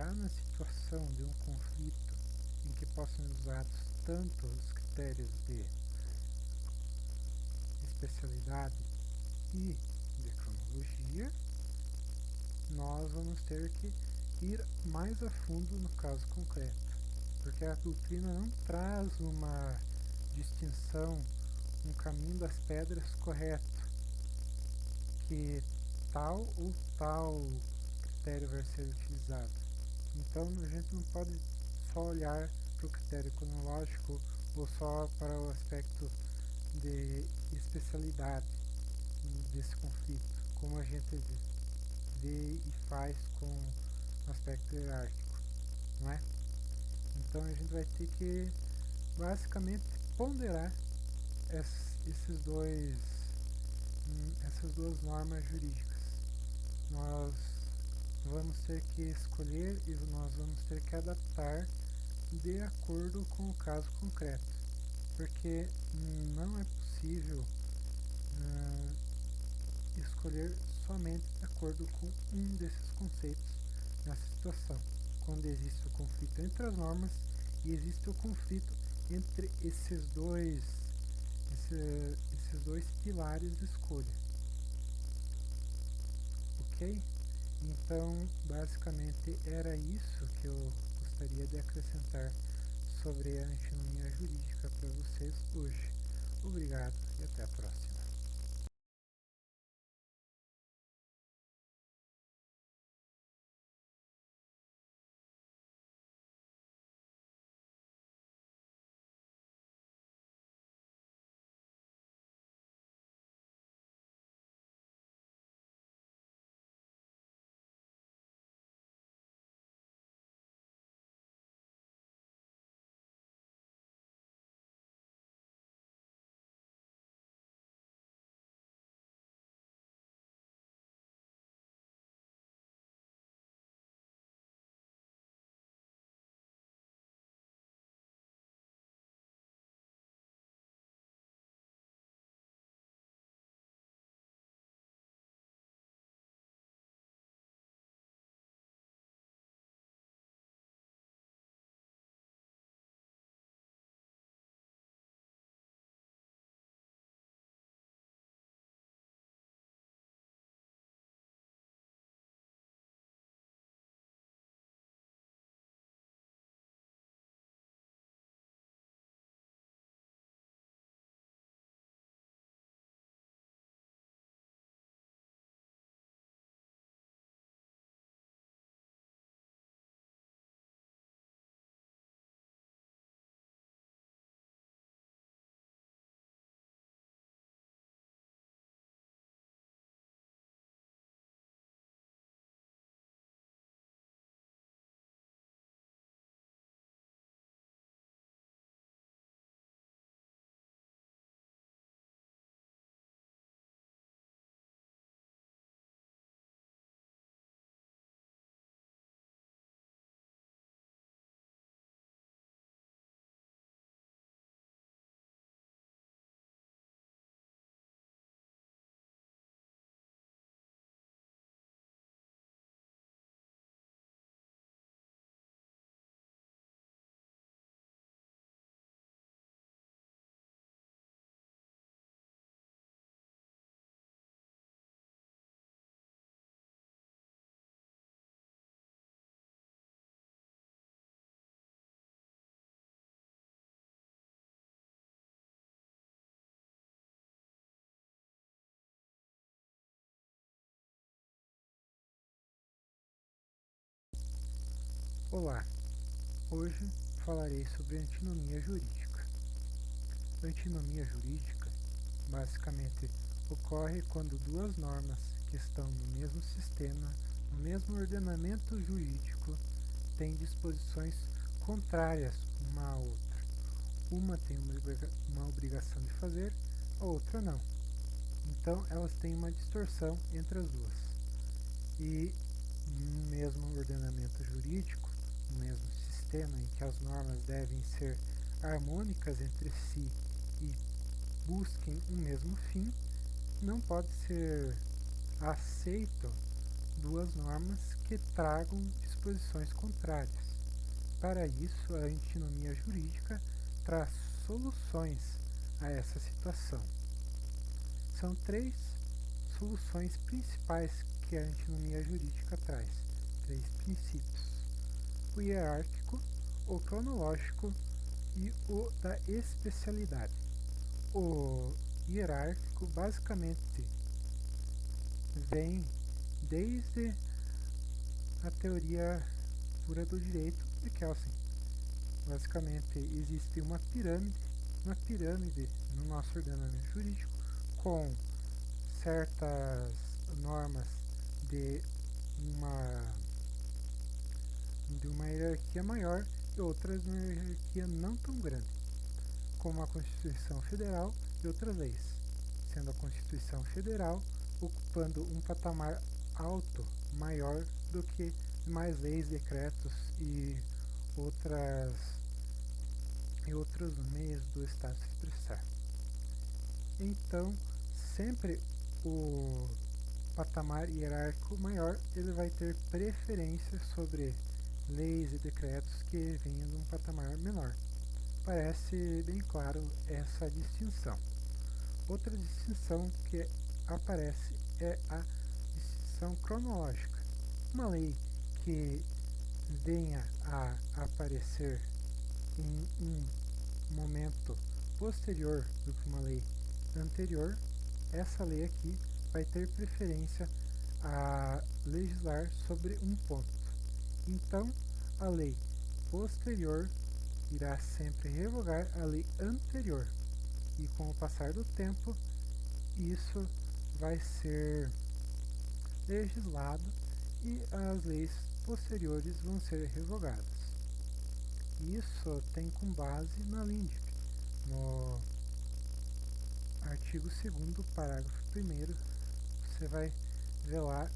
chegar na situação de um conflito em que possam ser usados tanto os critérios de especialidade e de cronologia, nós vamos ter que ir mais a fundo no caso concreto, porque a doutrina não traz uma distinção, um caminho das pedras correto, que tal ou tal critério vai ser utilizado. Então a gente não pode só olhar para o critério cronológico ou só para o aspecto de especialidade desse conflito, como a gente vê e faz com o aspecto hierárquico, não é? Então a gente vai ter que basicamente ponderar essas duas normas jurídicas. Nós vamos ter que escolher e nós vamos ter que adaptar de acordo com o caso concreto, porque não é possível escolher somente de acordo com um desses conceitos nessa situação, quando existe o conflito entre as normas e existe o conflito entre esses dois pilares de escolha. Ok? Então, basicamente, era isso que eu gostaria de acrescentar sobre a antinomia jurídica para vocês hoje. Obrigado e até a próxima. Olá, hoje falarei sobre antinomia jurídica. A antinomia jurídica basicamente ocorre quando duas normas que estão no mesmo sistema, no mesmo ordenamento jurídico, têm disposições contrárias uma à outra. Uma tem uma obrigação de fazer, a outra não. Então elas têm uma distorção entre as duas. E no mesmo ordenamento jurídico, no mesmo sistema em que as normas devem ser harmônicas entre si e busquem um mesmo fim, não pode ser aceito duas normas que tragam disposições contrárias. Para isso, a antinomia jurídica traz soluções a essa situação. São três soluções principais que a antinomia jurídica traz, três princípios: o hierárquico, o cronológico e o da especialidade. O hierárquico basicamente vem desde a teoria pura do direito de Kelsen. Basicamente existe uma pirâmide no nosso ordenamento jurídico com certas normas de uma hierarquia maior e outras de uma hierarquia não tão grande, como a Constituição Federal e outras leis, sendo a Constituição Federal ocupando um patamar alto, maior do que mais leis, decretos e outros meios do Estado se expressar. Então, sempre o patamar hierárquico maior ele vai ter preferência sobre leis e decretos que venham de um patamar menor. Parece bem claro essa distinção. Outra distinção que aparece é a distinção cronológica. Uma lei que venha a aparecer em um momento posterior do que uma lei anterior, essa lei aqui vai ter preferência a legislar sobre um ponto. Então, a lei posterior irá sempre revogar a lei anterior, e com o passar do tempo, isso vai ser legislado e as leis posteriores vão ser revogadas. Isso tem com base na LINDB, no artigo 2º, parágrafo 1º, você vai ver lá